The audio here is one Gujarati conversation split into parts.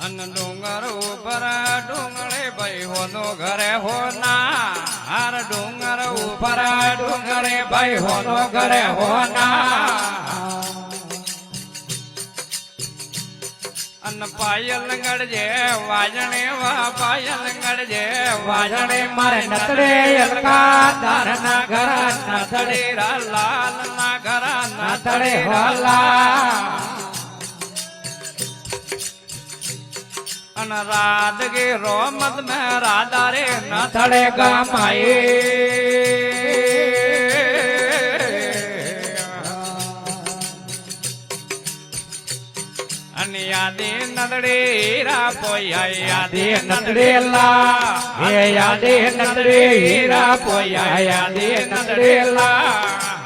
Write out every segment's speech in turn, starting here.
અન ડુંગર ઉપર ડુંગળે ભાઈ હોનો ઘરે હોના હાર ડુંગર ઉપર ડુંગરે ભાઈ હોનો ઘરે હોના અન પાયલ ગળજે વાજણે વા પાયલ ગળજે વાજણે મારે નતડે અલકા તાર ના ઘર નતડે લાલ ના ઘર નતડે વાલા અન રાધગે રોમત મે રાધા રે નથડે ગામાએ અન યાદે નદડે હીરા પોયા યાદે નદડે લા હે યાદે નદડે હીરા પોયા યાદે નદડે લા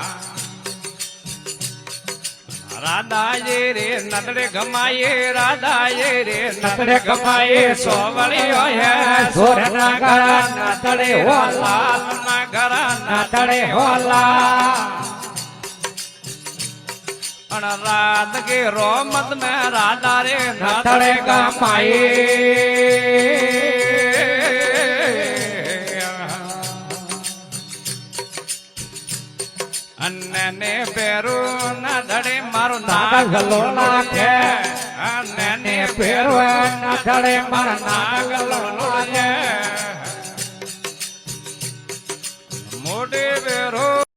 રાધાએ રે નતડે ગમાયે રાધાએ રે નતડે ગમાયે સોવળી હોય સોર ના ઘર નતડે હોલા ના ઘર નતડે હોલા અણ રાત કે રોમત મે રાધા રે નતડે ગમાયે અન્ને પેરું ના ધડે મારું નાગલો નાખે અન્ને પેરું ના ધડે મારા નાગલો